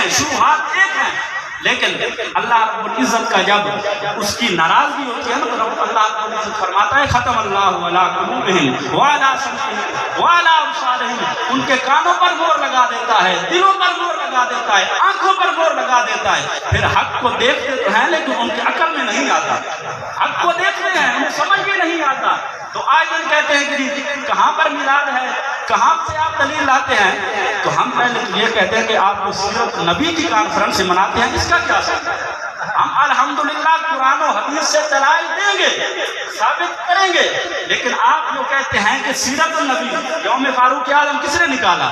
ہیں، شبہات ایک ہیں، لیکن اللہ رب العزت کا جب اس کی ناراضگی ہوتی ہے نا تو اللہ رب العزت فرماتا ہے ختم اللہ علی قلوبہم وعلی سمعہم وعلی ابصارہم، ان کے کانوں پر مہر لگا دیتا ہے، دلوں پر مہر لگا دیتا ہے، آنکھوں پر مہر لگا دیتا ہے۔ پھر حق کو دیکھتے تو ہیں لیکن ان کے عقل میں نہیں آتا، حق کو دیکھتے ہیں انہیں سمجھ بھی نہیں آتا، تو آج دن کہتے ہیں کہ کہاں پر میلاد ہے، کہاں سے آپ دلیل لاتے ہیں؟ تو ہم پہلے تو یہ کہتے ہیں کہ آپ کو سیرت نبی کی کانفرنس سے مناتے ہیں، اس کا کیا سبب ہے؟ ہم الحمدللہ قرآن و حدیث سے دلائل دیں گے، ثابت کریں گے، لیکن آپ جو کہتے ہیں کہ سیرت النبی، یوم فاروق اعظم کس نے نکالا،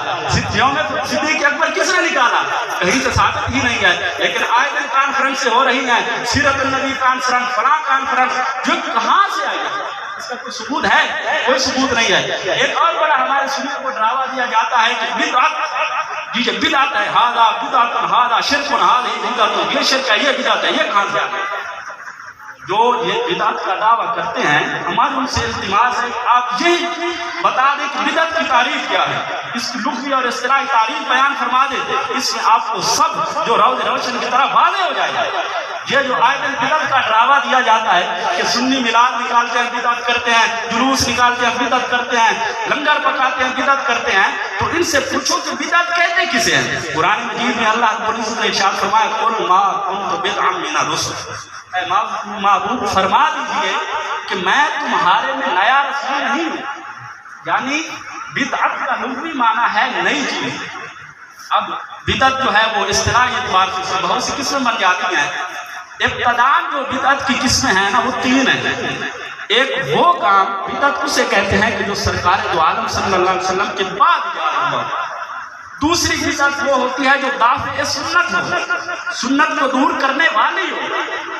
یوم صدیق اکبر کس نے نکالا؟ کہیں سے ثابت ہی نہیں ہے، لیکن آج دن کانفرنس سے ہو رہی ہیں، سیرت النبی کانفرنس، فلاں کانفرنس، جو کہاں سے آئی ہے؟ اس کا کوئی ثبوت ہے؟ کوئی ثبوت نہیں ہے۔ ایک اور بڑا ہمارے سنیوں کو ڈراوا دیا جاتا ہے کہ بدعت، جی بدعت ہے، ہاذا بدعت ہاذا شرک ہاذہ بدعت، یہ شرک ہے، یہ بدعت ہے، یہ کہاں سے آ گیا؟ جو یہ بدعت کا دعویٰ کرتے ہیں ہمارے ان سے التماس ہے آپ یہی بتا دیں کہ بدعت کی تعریف کیا ہے، اس کی لغوی اور اصطلاحی تعریف بیان فرما دیں، اس سے آپ کو سب جو روز روشن کی طرح واضح ہو جائے گا۔ یہ جو آئے دن بدعت کا ڈراوا دیا جاتا ہے کہ سنی میلاد نکالتے ہیں بدعت کرتے ہیں، جلوس نکالتے ہیں بدعت کرتے ہیں، لنگر پکاتے ہیں بدعت کرتے ہیں، تو ان سے پوچھو کہ بدعت کہتے کسے ہیں؟ قرآن مجید میں اللہ رب العزت نے ارشاد فرمایا قل ما کنت بدعا من الرسل، اے معبود فرما دیجئے کہ میں تمہارے میں نیا رسول نہیں ہوں، یعنی بدعت کا لغوی معنی ہے نئی چیز۔ اب بدعت جو ہے وہ اصطلاحی اعتبار سے بہت سی قسمیں بن جاتی ہیں۔ ابتداء جو بدعت کی قسمیں ہیں نا وہ تین ہیں۔ ایک وہ کام بدعت اسے کہتے ہیں کہ جو سرکار دو عالم صلی اللہ علیہ وسلم کے بعد ایجاد ہوا۔ دوسری بدعت وہ ہوتی ہے جو دافع سنت ہو، سنت کو دور کرنے والی ہو۔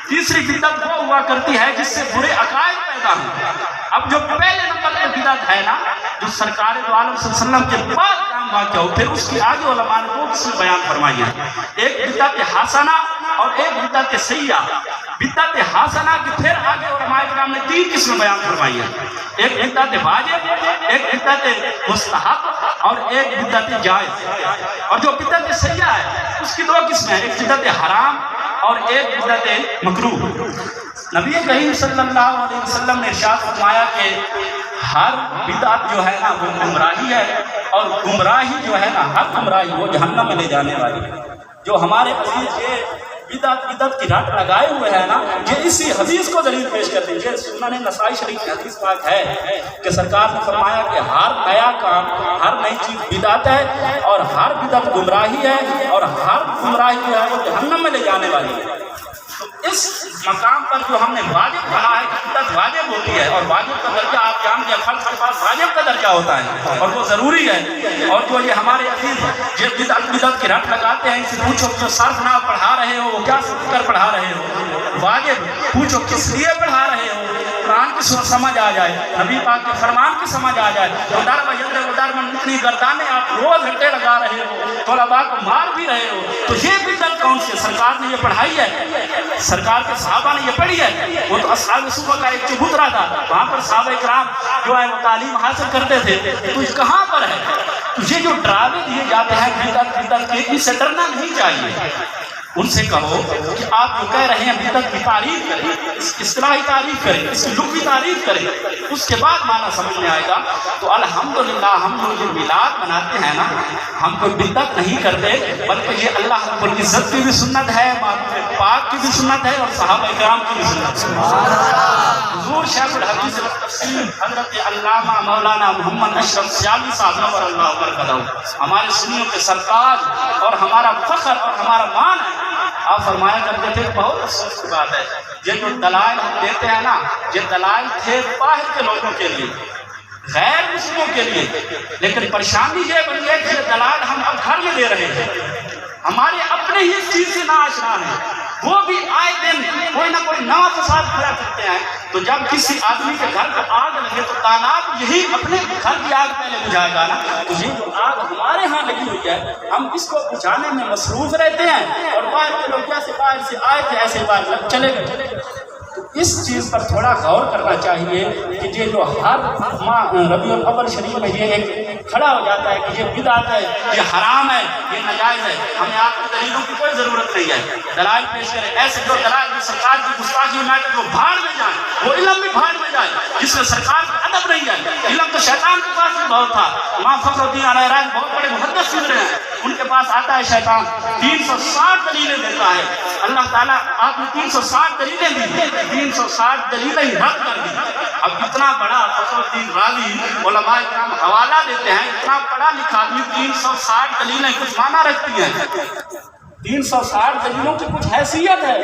تیسری بدعت وہ ہوا کرتی ہے جس سے برے عقائد پیدا ہوں۔ اب جو پہلے نمبر پر بدعت ہے نا جو سرکار دو عالم صلی اللہ علیہ وسلم کے بعد کام واقع ہو، پھر اس کی آگے علماء نے وہ قسم بیان فرمائی ہے۔ ایک بدعت حسنہ اور ایک بدعت سیئہ۔ بدعت حسنہ کی پھر آگے علماء کرام نے تین قسم بیان فرمائی ہے، ایک بدعت واجب، ایک بدعت مستحب اور ایک بدعت جائز۔ اور جو بدعت سیئہ ہے اس کی دو قسمیں ہیں، ایک بدعت حرام اور ایک بدعت مکروہ۔ نبی کریم صلی اللہ علیہ وسلم نے ارشاد فرمایا کہ ہر بدعت جو ہے نا وہ گمراہی ہے، اور گمراہی جو ہے نا ہر گمراہی وہ جہنم میں لے جانے والی ہے۔ جو ہمارے عزیز یہ بدعت کی رٹ لگائے ہوئے ہیں نا یہ اسی حدیث کو دلیل پیش کرتے ہیں۔ سنن نسائی شریف کی حدیث پاک ہے کہ سرکار نے فرمایا کہ ہر نیا کام، ہر نئی چیز بدعت ہے، اور ہر بدعت گمراہی ہے، اور ہر گمراہی جو ہے وہ جہنم میں لے جانے والی ہے۔ تو اس مقام پر جو ہم نے واجب کہا ہے کہ بدعت واجب ہوتی ہے، اور واجب کا درجہ آپ جانتے ہیں فرض کے پاس واجب کا درجہ ہوتا ہے اور وہ ضروری ہے۔ اور جو یہ ہمارے عزیز یہ بدعت کی رٹ لگاتے ہیں، اسے پوچھو جو صرف نہ پڑھا رہے ہو وہ کیا سوچ کر پڑھا رہے ہو، واجب پوچھو کس لیے پڑھا رہے ہو، قرآن کی سمجھ آ جائے، نبی پاک کے فرمان کی سمجھ آ جائے۔ اتنی گردانیں آپ روز گھنٹے لگا رہے ہو، طلباء کو مار بھی رہے ہو، تو یہ بدعت کون سی ہے؟ سرکار نے یہ پڑھائی ہے، سرکار کے صحابہ نے یہ پڑھی ہے۔ وہ تو اصحاب صفہ کا ایک چبوترا تھا، وہاں پر صحابہ کرام جو ہے وہ تعلیم حاصل کرتے تھے، تو یہ کہاں پر ہے؟ تو یہ جو ڈراوے دیے جاتے ہیں بدعت کے، اس سے ڈرنا نہیں چاہیے۔ ان سے کہو کہ آپ جو کہہ رہے ہیں بدعت کی تعریف کریں، اس کی اصطلاحی تعریف کریں، اس کی لغوی تعریف کریں، اس کے بعد معنی سمجھ میں آئے گا۔ تو الحمدللہ ہم لوگ جو میلاد مناتے ہیں نا ہم کوئی بدعت نہیں کرتے، بلکہ یہ اللہ رب العزت کی بھی سنت ہے، محبوب پاک کی بھی سنت ہے، اور صحابہ کرام کی بھی سنت ہے۔ حضور شیخ الحدیث والتفسیر حضرت علامہ مولانا محمد اشرف سیالی صاحب نور اللہ برکتہ ہمارے سنیوں کے سرتاج اور ہمارا فخر اور ہمارا مان ہے، آپ فرمایا کرتے تھے بہت افسوس کی بات ہے یہ جو دلائل ہم دیتے ہیں نا یہ دلائل تھے باہر کے لوگوں کے لیے، غیر مسلموں کے لیے، لیکن پریشانی یہ بنی ہے کہ یہ دلائل ہم اب گھر میں دے رہے ہیں، ہمارے اپنے ہی اس چیز سے ناآشنا ہیں، وہ بھی آئے دن کوئی نہ کوئی نیا فساد کھڑا کرتے ہیں۔ تو جب کسی آدمی کے گھر کو آگ لگے تو تاناب یہی اپنے گھر کی آگ پہلے بجھائے گا نا، تو یہ جو آگ ہمارے ہاں لگی ہوئی ہے ہم اس کو بجھانے میں مصروف رہتے ہیں، اور باہر کے لوگ جیسے باہر سے آئے تھے ایسے باہر چلے گئے۔ تو اس چیز پر تھوڑا غور کرنا چاہیے کہ یہ جو ہر ماہ ربیع الاول شریف میں یہ ایک کھڑا ہو جاتا ہے کہ یہ بدعت ہے، یہ حرام ہے، یہ ناجائز ہے، ہمیں آپ کی دلیلوں کی کوئی ضرورت نہیں ہے، دلائل پیش کریں۔ ایسے جو دلائل جو سرکار کی گستاخی میں آئے وہ بھاڑ میں جائیں، وہ علم بھی بھاڑ میں جائے جس میں سرکار کا ادب نہیں ہے۔ علم تو شیطان کے پاس بھی بہت تھا، امام فخر الدین علیہ رحمہ اللہ بہت بڑے محدث گزرے ہیں، ان کے پاس آتا ہے شیطان 360 دلیلیں دیتا ہے، اللہ تعالیٰ آپ نے 360 دلیلیں دی، 360 دلیلیں ہی رد کر دی۔ اب اتنا بڑا فخر الدین راضی علماء کرام حوالہ دیتے ہیں، اتنا پڑھا لکھا آدمی 360 دلیلیں کچھ معنی رکھتی ہیں، 360 دلیلوں کی کچھ حیثیت ہے۔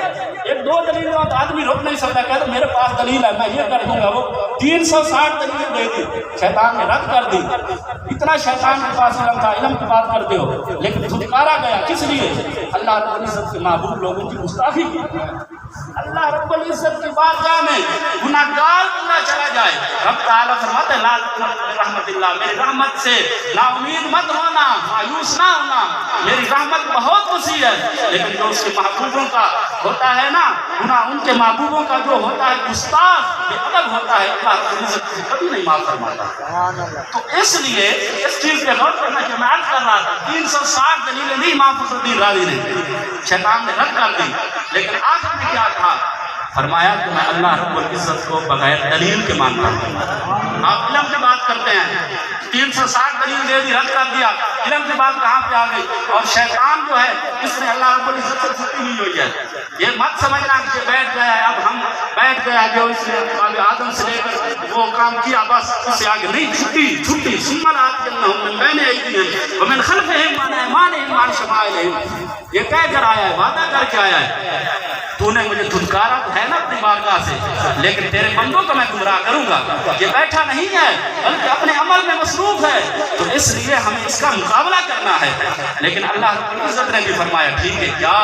ایک دو دلیلوں تو آدمی روک نہیں سکتا، کہتا میرے پاس دلیل ہے میں یہ کر دوں گا، وہ 360 دلیلیں دے دی، شیطان نے رد کر دی۔ اتنا شیطان کے پاس علم تھا، علم کی بات کرتے ہو، لیکن دھتکارا گیا کس لیے؟ اللہ رب العزت کے محبوب لوگوں کی گستاخی کی۔ اللہ رب العزت کی بارگاہ میں گناہگار بندہ چلا جائے، رب تعالیٰ فرماتے ہیں لا تقنطوا من رحمت اللہ، میری رحمت سے نا امید مت ہونا، مایوس نہ ہونا، میری رحمت بہت وسیع ہے۔ لیکن جو اس کے محبوبوں کا ہوتا ہے نا گناہ، ان کے محبوبوں کا جو ہوتا ہے گستاخ بے ادب ہوتا ہے، اللہ رب العزت سے کبھی نہیں معاف فرماتا۔ تو اس لیے اس چیز پہ غور کرنا کہ میں عرض کر رہا تھا 360 دلیلیں نہیں امام فخر الدین راضی نے، شیطان نے رد کر دی، لیکن آخر میں کیا کہا؟ فرمایا کہ میں اللہ رب العزت کو بغیر دلیل کے مانتا ہوں۔ آپ علم کی بات کرتے ہیں، 360 دلیل دے دی، رد کر دیا، علم کی بات کہاں پہ آ گئی؟ اور شیطان جو ہے اس نے اللہ رب العزت سے چھٹی نہیں ہوئی ہے۔ یہ مت سمجھنا کہ بیٹھ گیا ہے، اب ہم بیٹھ گیا جو اس نے آدم سے لے کر وہ کام کیا بس اس سے آگے نہیں، چھٹی ثم لآتینہم من بین ایدیہم ومن خلفہم وعن ایمانہم وعن شمائلہم۔ یہ کہہ کر آیا ہے، وعدہ کر کے آیا ہے، تو نے مجھے دھتکارا تو ہے نا اپنی بارگاہ سے، لیکن تیرے بندوں کو میں گمراہ کروں گا۔ یہ بیٹھا نہیں ہے بلکہ اپنے عمل میں مصروف ہے، تو اس لیے ہمیں اس کا مقابلہ کرنا ہے۔ لیکن اللہ رب العزت نے بھی فرمایا ٹھیک ہے کیا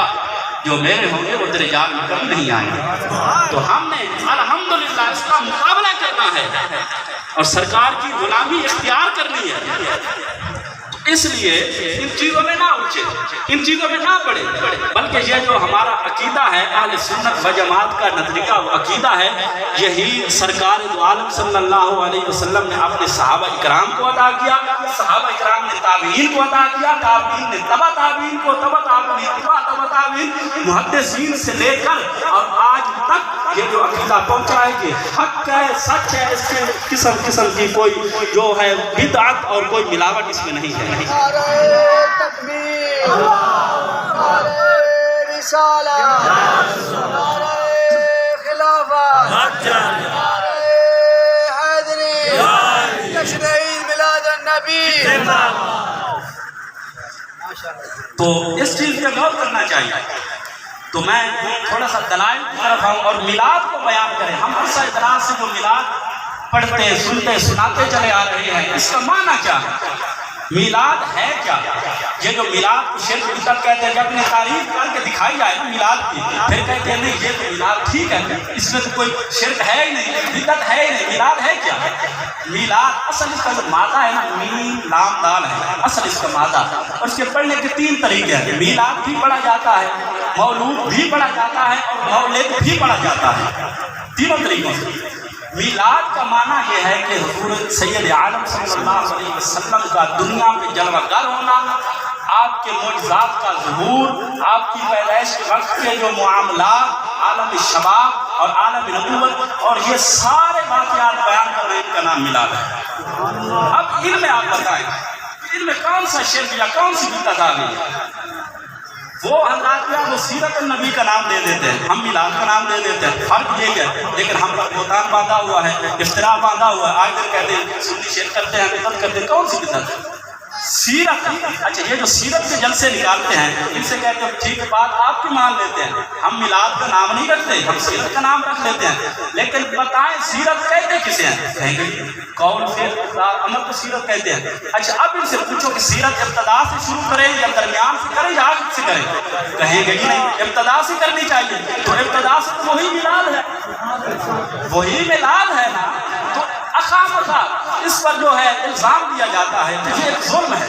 جو میرے ہوں گے وہ تیرے جال میں کبھی نہیں آئیں گے۔ تو ہم نے الحمدللہ اس کا مقابلہ کرنا ہے اور سرکار کی غلامی اختیار کرنی ہے۔ اس لیے ان چیزوں میں نہ الجھے، ان چیزوں میں نہ پڑے، بلکہ یہ جو ہمارا عقیدہ ہے اہل سنت و جماعت کا نظریہ و عقیدہ ہے، یہی سرکار دو عالم صلی اللہ علیہ وسلم نے اپنے صحابہ اکرام کو عطا کیا، صحابہ اکرام نے تابعین کو عطا کیا، تابعین نے تبع تابعین کو، تبع تابعین محدثین سے لے کر اور آج تک یہ جو عقیدہ پہنچا ہے کہ حق ہے، سچ ہے، اس میں قسم کی کوئی جو ہے بدعت اور کوئی ملاوٹ اس میں نہیں ہے۔ نعرہ تکبیر، نعرہ رسالت، نعرہ خلافت، نعرہ حیدری، جشن عید میلاد النبی۔ تو اس چیز پہ غور کرنا چاہیے۔ تو میں تھوڑا سا دلائل کی طرف آؤں اور میلاد کو بیان کریں۔ ہم عرصہ دراز سے جو میلاد پڑھتے سنتے سناتے چلے آ رہے ہیں، اس کا معنی کیا ہے؟ میلاد ہے کیا؟ یہ جو میلاد کو شرک بدعت کہتے ہیں، جب اپنی تعریف کر کے دکھائی جائے نا میلاد کی، پھر کہتے ہیں نہیں یہ تو میلاد ٹھیک ہے، اس میں تو کوئی شرک ہے ہی نہیں، بدعت ہے ہی نہیں۔ میلاد ہے کیا؟ میلاد اصل اس کا جو مادہ ہے نا میم لام دال ہے، اصل اس کا مادہ، اور اس کے پڑھنے کے 3 طریقے ہیں۔ میلاد بھی پڑھا جاتا ہے، مولود بھی پڑھا جاتا ہے اور مولد بھی پڑھا جاتا ہے، تینوں طریقوں سے۔ میلاد کا معنی یہ ہے کہ حضور سید عالم صلی اللہ علیہ وسلم کا دنیا میں جلوہ گر ہونا، آپ کے معجزات کا ظہور، آپ کی پیدائش کے وقت کے جو معاملات، عالم شباب اور عالم نبوت اور یہ سارے واقعات بیان کرنے کا نام میلاد ہے۔ اب ان میں آپ بتائیں ان میں کون سا شرک یا کون سی بدعت آ گئی ہے؟ وہ حضرات وہ سیرت النبی کا نام دے دیتے ہیں، ہم میلاد کا نام دے دیتے ہیں، فرق یہی ہے، لیکن ہم پر بہتان باندھا ہوا ہے، افتراء باندھا ہوا ہے۔ آج دن کہتے ہیں سنی شرک کرتے ہیں، بدعت کرتے ہیں، کون سی بدعت؟ سیرت۔ اچھا یہ جو سیرت کے جلسے نکالتے ہیں ان سے کہتے ہیں ٹھیک ہے بات آپ کی مان لیتے ہیں، ہم میلاد کا نام نہیں رکھتے، ہم سیرت کا نام رکھ لیتے ہیں، لیکن بتائیں سیرت کہتے کسے ہیں؟ کہیں گے قول فعل اقرار عمل کو سیرت کہتے ہیں۔ اچھا اب ان سے پوچھو کہ سیرت ابتدا سے شروع کریں یا درمیان سے کریں یا آخر سے کریں؟ کہیں گے کہ نہیں ابتدا سے کرنی چاہیے، تو ابتدا سے تو وہی میلاد ہے، وہی میلاد ہے نا۔ تو اخامخا اس پر جو ہے الزام دیا جاتا ہے، یہ ایک ظلم ہے،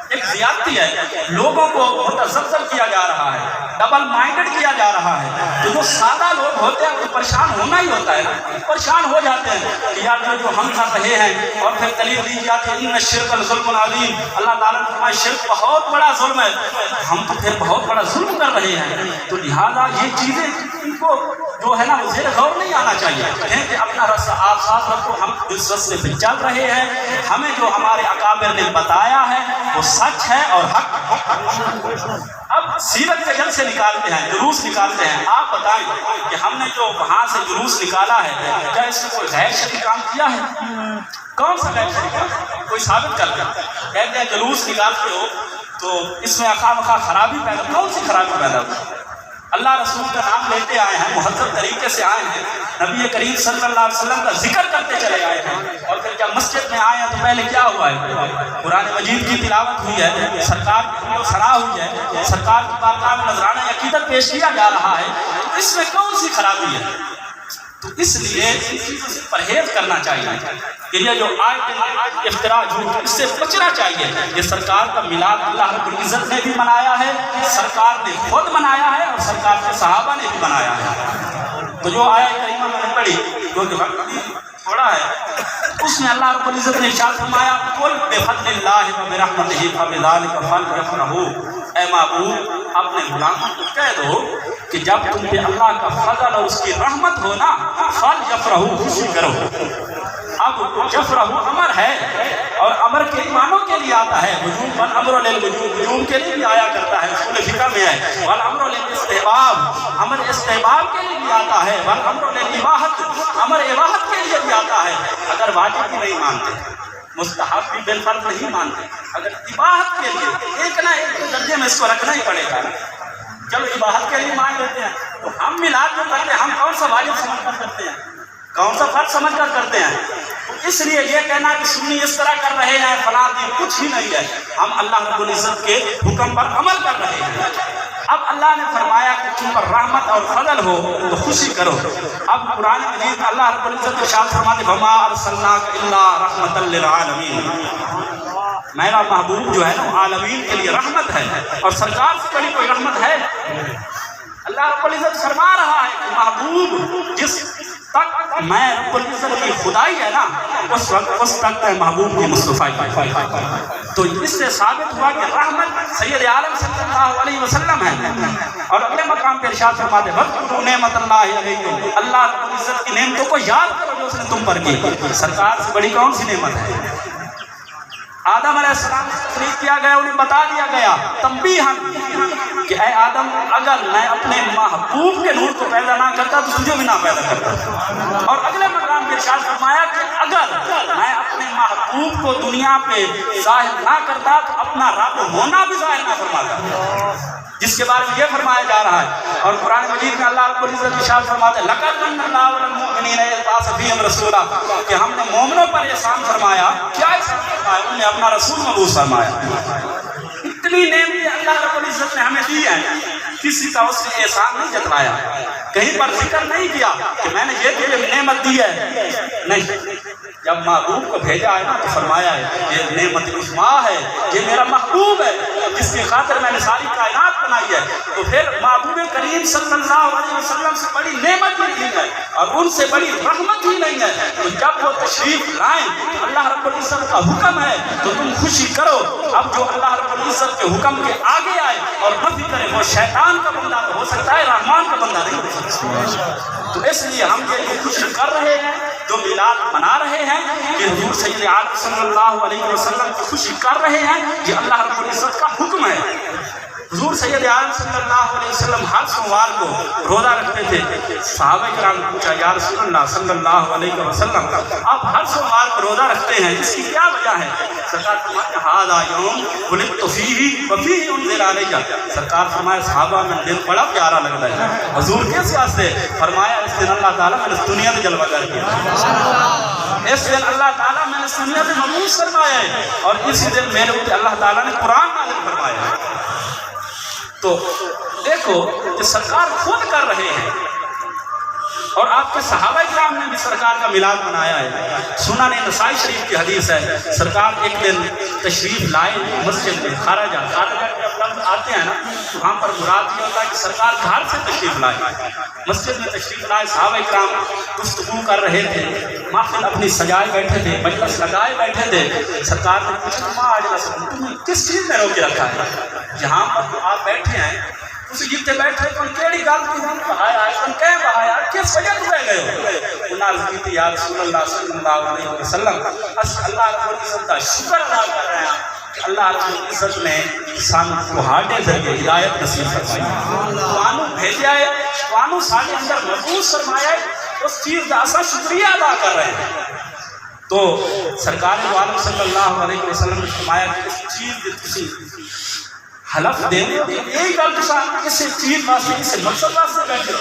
ایک زیادتی ہے، لوگوں کو متزلزل کیا جا رہا ہے، ڈبل مائنڈڈ کیا جا رہا ہے. تو جو سادہ لوگ ہوتے ہیں وہ پریشان ہونا ہی ہوتا ہے نا, پریشان ہو جاتے ہیں کہ یار جو ہم کر رہے ہیں. اور پھر دلیل دی جاتی ہے ان الشرک لظلم عظیم, اللہ تعالیٰ نے فرمایا شرک بہت بڑا ظلم ہے. ہم تو پھر بہت بڑا ظلم کر رہے ہیں, تو لہٰذا یہ چیزیں ان کو جو ہے نا وہ زیر غور نہیں آنا چاہیے. کہیں کہ اپنا رستہ آپ ساتھ رکھو, ہم اس رستے پہ چل رہے ہیں. ہمیں جو ہمارے اکابر نے بتایا ہے وہ سچ ہے اور حق. اب سیرت کے جل سے نکالتے ہیں, جلوس نکالتے ہیں. آپ بتائیں کہ ہم نے جو وہاں سے جلوس نکالا ہے کیا اس میں کوئی غیر شرعی کام کیا ہے؟ کون سا غیر شرعی کام؟ کوئی ثابت کر دیں. کہتے ہیں جلوس نکالتے ہو تو اس میں خواہ خرابی پیدا, کون سی خرابی پیدا ہوئی؟ اللہ رسول کا نام لیتے آئے ہیں, مہذب طریقے سے آئے ہیں, نبی کریم صلی اللہ علیہ وسلم کا ذکر کرتے چلے آئے ہیں. اور پھر جب مسجد میں آئے ہیں تو پہلے کیا ہوا ہے؟ قرآن مجید کی تلاوت ہوئی ہے, سرکار کی سراہ ہوئی ہے, سرکار کی بارگاہ میں نذرانہ عقیدت پیش کیا جا رہا ہے. تو اس میں کون سی خرابی ہے؟ تو اس لیے ان چیزوں سے پرہیز کرنا چاہیے کہ یہ جو آیت افتراء جھوٹ, اس سے بچنا چاہیے. یہ سرکار کا میلاد اللہ رب العزت نے بھی منایا ہے, سرکار نے خود منایا ہے, اور سرکار کے صحابہ نے بھی منایا ہے. تو جو آیت کریمہ میں نے پڑھی جو تھوڑا ہے, اس میں اللہ رب العزت نے ارشاد فرمایا قل بفضل اللہ وبرحمتہ فبذلک فلیفرحوا. اے محبوب اپنے غلاموں کو کہہ دو کہ جب تم پہ اللہ کا فضل اور اس کی رحمت ہو نا, فلیفرحوا, خوشی کرو. اب یفرحوا امر ہے, اور امر کے معنوں کے لیے آتا ہے. وجوب والامر للوجوب, وجوب کے لیے بھی آیا کرتا ہے, اصول فقہ میں ہے. والامر للاستحباب, امر استحباب کے لیے بھی آتا ہے. والامر للاباحت, امر اباحت کے لیے بھی آتا ہے. اگر واجب بھی نہیں مانتے, مستحب بھی بالفرض نہیں مانتے, اگر اباحت کے لیے ایک نہ ایک درجے میں اس کو رکھنا ہی پڑے گا. چلو اباحت کے لیے مان لیتے ہیں, تو ہم میلاد جو کرتے ہیں ہم کون سا واجب سمجھ کر کرتے ہیں, کون سا فرض سمجھ کر کرتے ہیں؟ اس لیے یہ کہنا کہ سنی اس طرح کر رہے ہیں فلاں دین, کچھ ہی نہیں ہے. ہم اللہ رب العزت کے حکم پر عمل کر رہے ہیں. اب اللہ نے فرمایا کہ تم پر رحمت اور فضل ہو تو خوشی کرو. اب قرآن مجید میں اللہ رب العزت ارشاد فرماتے وما ارسلناک الا رحمۃ للعالمین. میرا محبوب جو ہے نا عالمین کے لیے رحمت ہے, اور سرکار سے بڑی کوئی رحمت ہے؟ اللہ رب العزت فرما رہا ہے کہ محبوب جس تک میں رب العزت کی خدائی ہے نا, اس تک میں محبوب کی مصطفیٰ. تو اس سے ثابت ہوا کہ رحمت سید عالم صلی اللہ علیہ وسلم ہے. اور اگلے مقام پہ ارشاد فرماتے واذکروا نعمت اللہ علیکم, اللہ رب العزت کی نعمتوں کو یاد کرو جو اس نے تم پر کی. سرکار سے بڑی کون سی نعمت ہے؟ آدم علیہ السلام سے تخلیق کیا گیا, انہیں بتا دیا گیا تنبیہاً کہ اے آدم اگر میں اپنے محبوب کے نور کو پیدا نہ کرتا تو تجھے بھی نہ پیدا کرتا. اور اگلے مقام پہ ارشاد فرمایا کہ اگر میں اپنے محبوب کو دنیا پہ ظاہر نہ کرتا تو اپنا رب ہونا بھی ظاہر نہ فرماتا, جس کے بارے میں یہ فرمایا جا رہا ہے. اور قرآن مجید میں اللہ رب العزت ارشاد فرماتے ہیں لقد من اللہ علی المؤمنین اذ بعث فیہم رسولا, کہ ہم نے مومنوں پر احسان فرمایا. کیا احسان فرمایا؟ انہوں نے اپنا رسول مبعوث فرمایا. اتنی نعمتیں اللہ رب العزت نے ہمیں دی ہیں, کسی کا اس نے احسان نہیں جتلایا, کہیں پر ذکر نہیں کیا کہ میں نے یہ تجھے نعمت دی ہے, نہیں. جب محبوب کو بھیجا ہے نا تو فرمایا ہے یہ نعمت عظمیٰ ہے, یہ میرا محبوب ہے جس کی خاطر میں نے ساری کائنات بنائی ہے. تو پھر محبوب کریم صلی اللہ علیہ وسلم سے بڑی نعمت ہی نہیں ہے, اور ان سے بڑی رحمت ہی نہیں ہے. تو جب وہ تشریف لائیں, اللہ رب العزت کا حکم ہے تو تم خوشی کرو. اب جو اللہ رب العزت کے حکم کے آگے آئے اور نفی کرے وہ شیطان کا بندہ تو ہو سکتا ہے, رحمان کا بندہ نہیں ہو سکتا. تو اس لیے ہم یہ خوشی کر رہے ہیں, جو میلاد منا رہے ہیں کہ حضور سید عالم صلی اللہ علیہ وسلم کی خوشی کر رہے ہیں, یہ اللہ رب العزت کا حکم ہے. حضور سید عالم صلی اللہ علیہ وسلم ہر سوموار کو روزہ رکھتے تھے. صحابہ کرام نے پوچھا یا رسول اللہ صلی اللہ علیہ وسلم آپ ہر سوموار کو روزہ رکھتے ہیں, اس کی کیا وجہ ہے؟ سرکار فرماتے ہیں ھذا یوم ولدت فیہ وفیہ انزل علیہ. سرکار فرمایا صحابہ میں دل بڑا پیارا لگتا ہے. حضور کس واسطے؟ فرمایا اس دن اللہ تعالیٰ میں نے اس دنیا میں جلوہ گر کیا, اس دن اللہ تعالیٰ میں نے اس دنیا میں مبعوث فرمایا ہے, اور اسی دن میرے اوپر اللہ تعالیٰ نے قرآن نازل فرمایا ہے. تو دیکھو کہ سرکار خود کر رہے ہیں, اور آپ کے صحابہ کرام نے بھی سرکار کا میلاد منایا ہے۔ سنن نسائی شریف کی حدیث ہے، سرکار ایک دن تشریف لائے مسجد میں، خارجہ کے جب لفظ آتے ہیں نا تو وہاں پر مراد یہ ہوتا ہے کہ سرکار گھر سے تشریف لائے، مسجد میں تشریف لائے، صحابہ کرام گفتگو کر رہے تھے، محفل اپنی سجائے بیٹھے تھے، مجلس لگائے بیٹھے تھے۔ سرکار نے پوچھا ماں آج تمہیں کس چیز میں روکے رکھا ہے؟ جہاں پر آپ بیٹھے ہیں اسی جیتے بیٹھے کون کیڑی گل کی ہم بہایا ہے، کون کہیں بہایا ہے، کس وجہ تو رہ گئے ہو؟ انہاں عرض کی تھی یا رسول اللہ صلی اللہ علیہ وسلم اللہ رب العزت کا شکر ادا کر رہے ہیں کہ اللہ رب العزت نے سانو تہاڈے ذریعے ہدایت نصیب فرمائی، تانوں بھیجا ہے، تانوں ساڈے اندر محفوظ فرمایا ہے، اس چیز کا اساں شکریہ ادا کر رہے ہیں۔ تو سرکار دو عالم صلی اللہ علیہ وسلم نے فرمایا کہ اس چیز کے تسی حلف دینے یہی گل تو کسی چیز واسطے کسی مقصد واسطے بیٹھے ہو؟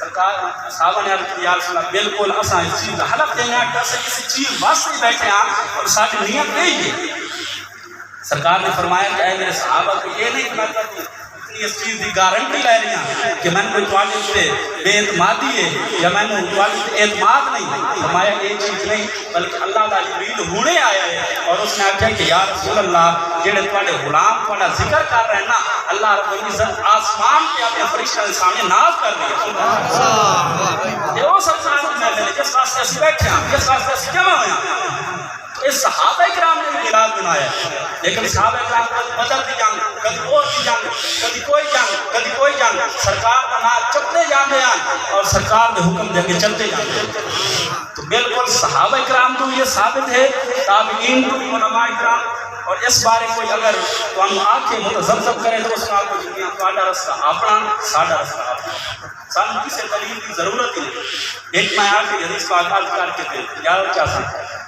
سرکار صحابہ نے عرض کیا یا رسول اللہ بالکل اساں اس چیز کا حلف دینے ہیں کہ اساں کسی چیز واسطے بیٹھے ہیں اور ساری نیت یہی ہے۔ سرکار نے فرمایا کہ اے میرے صحابہ کو یہ نہیں کہنا چاہتی اس چیز کی گارنٹی لے رہی ہیں کہ میں نے تواڈے تے بے اعتمادی ہے یا میں نے تواڈے تے اعتماد نہیں، فرمایا یہ چیز نہیں بلکہ اللہ دا جبریل ہونے آیا ہے اور اس نے آخیا کہ یا رسول اللہ جڑے تواڈے غلام تواڈا ذکر کر رہے ہیں نا اللہ رب العزت آسمان پہ اپنے فرشتوں کے سامنے ناز کر رہی ہے۔ یہ وہ سب سے جس واسطے اسی بیٹھے ہیں، جس واسطے اسی جمع ہوئے ہیں۔ اس صحابہ کرام نے میلاد منایا لیکن صحابہ کرام کبھی بدر کی جنگ، کبھی اور کی جنگ، کبھی کوئی جنگ، کبھی کوئی جنگ، سرکار کا نام چپتے جاندے ہیں اور سرکار کے حکم دے کے چلتے جاندے ہیں۔ تو بالکل صحابہ کرام تو یہ ثابت ہے، تابعین کو بھی علماء کرام، اور اس بارے کوئی اگر تمہیں آکے متذبذب کرے تو اس کا کوئی دنیا تواڈا رستہ اپنا ساڈا رستہ اپنا، سانو کسی دلیل کی ضرورت ہی نہیں۔ ایک میں آکے حدیث پاک عرض کر کے اجازت چاہتا ہوں،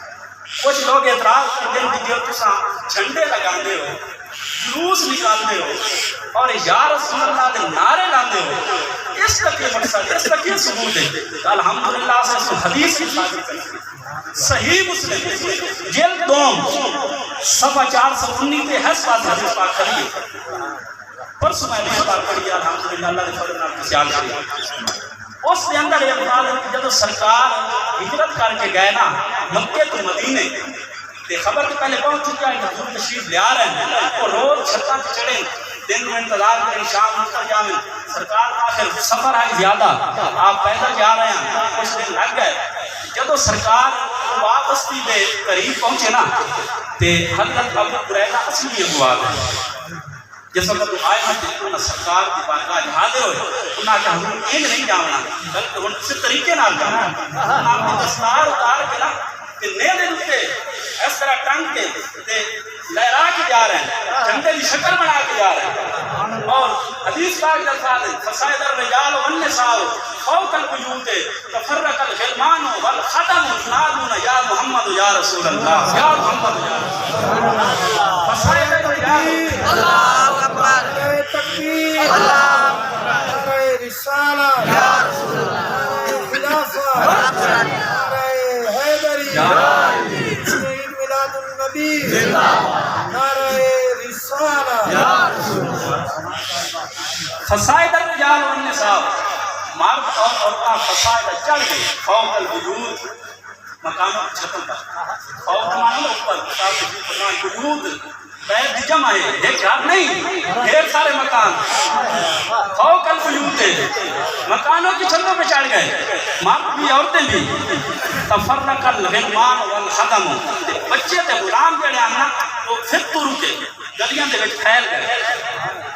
کچھ لوگ اعتراض کرتے ہیں کہ جو تساں جھنڈے لگاندے ہو، جلوس نکالتے ہو اور یا رسول اللہ کے نعرے لاندے ہو، اس کا کیا مقصد ہے، اس کا کیا ثبوت ہے؟ الحمدللہ سے اس حدیث کی ثابت ہے، صحیح مسلم جلد 2 صفحہ 419 پہ ہے بات حدیث پاک کھڑی ہے، پرسوں میں نے بات پڑھی الحمدللہ اللہ کے فضل نال خیال کری۔ اس کے اندر یہ بات ہے کہ جب سرکار ہجرت کر کے گئے نا مکے تو مدینے تے خبر کے پہلے پہنچ چکا ہے حضور تشریف لے آ رہے ہیں اور روز چھتاں پہ چڑھے دن میں انتظار کریں شام اتر جاویں، سرکار آخر سفر ہے زیادہ آپ پیدل جا رہے ہیں، کچھ دن لگ گئے۔ جب سرکار واپسی دے قریب پہنچے نا تے حضرت ابو ہریرہ اصلی ابو آگئے جس وقت آئے ہیں کہ سرکار کی بارگاہ حاضر ہوئے انہاں کہ حضور ایک نہیں جاؤنا بلکہ ان سے طریقے نال جاؤنا، انہاں کی دستار اتار کے نا کہ نیلے دوتے اس طرح ٹنگ کے لہرا کے جا رہے ہیں، جھنڈے کی شکل بنا کے جا رہے ہیں۔ اور حدیث پاک درسال ہے فصائد الرجال والنساء فوق البیوت تفرق الغلمان والخدم ينادون یا محمد یا رسول اللہ یا محمد یا رسول اللہ۔ فصائد الرجال اللہ اکبر، تکبیر، اللہ نعرہ رسالہ یا رسول اللہ، خلافہ، نعرہ حیدری، شہید میلاد النبی، نعرہ رسالہ یا رسول اللہ۔ فصائد الرجال والنساء مرد اور عورتیں فصائد چڑھ گئی فوق البیوت مکانوں کی چھتوں پر، فوق مانو اوپر بیوت بیت کی جمع ہے، ایک گھر نہیں ڈھیر سارے مکان، فوق البیوت مکانوں کی چھتوں پہ چڑھ گئے، مرد بھی عورتیں بھی، تفرق الغلمان والخدم بچے تے غلام جڑے ہیں نا وہ پھر تر کے گلیاں دے وچ پھیل گئے۔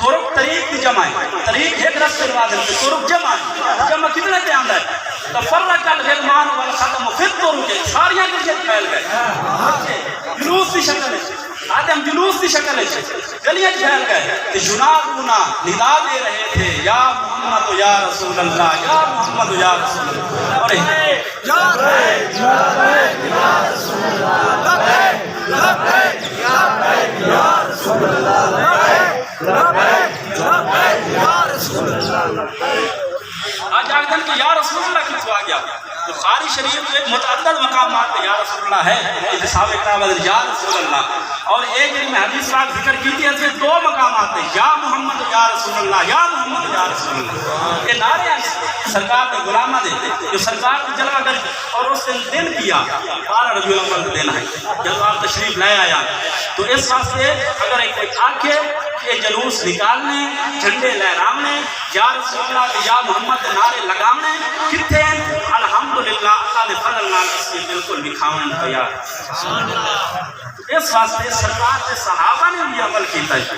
ترک طریق کی جمع ہے، طریق ایک رستے رواد ہے، ترک جمع ہے، جمع کتنے پہ آندا ہے؟ تفرق الغلمان والخدم پھر تر کے ساریاں گلیاں پھیل گئے، بچے جلوس کی شکل ہے، آدم جلوس کی شکل ہے، گلیاں پھیل گئے کہ جنابونا ندا دے رہے تھے یا محمد یا رسول اللہ یا محمد یا رسول اللہ، اور لبیک لبیک یا رسول اللہ، لبیک لبیک یا رسول اللہ، لبیک لبیک یا رسول اللہ۔ آج آگدن کہ یا رسول اللہ کی تو آگیا بخاری شریف میں متعدد مقامات پہ یا رسول اللہ ہے، ایک صحابہ کرام یا رسول اللہ، اور ایک میں حدیث پاک ذکر کی تھی اس میں 2 مقامات ہیں یا محمد یا رسول اللہ یا محمد یا رسول اللہ. یہ نعرے ہیں سرکار کے غلامہ دے جو سرکار کو جلوہ کر اور اس دن کیا 12 ربیع الاول کا دن ہے جب آپ تشریف لائے آیا. تو اس واسطے اگر ایک کوئی آکھے کہ جلوس نکالنے جھنڈے لہرانے یا رسول اللہ کے یا محمد کے نعرے لگانے کتنے الحمدللہ اللہ نے فضل نال اس کے بالکل دکھاؤن تیار. اس واسطے سرکار کے صحابہ نے بھی عمل کیتا ہے.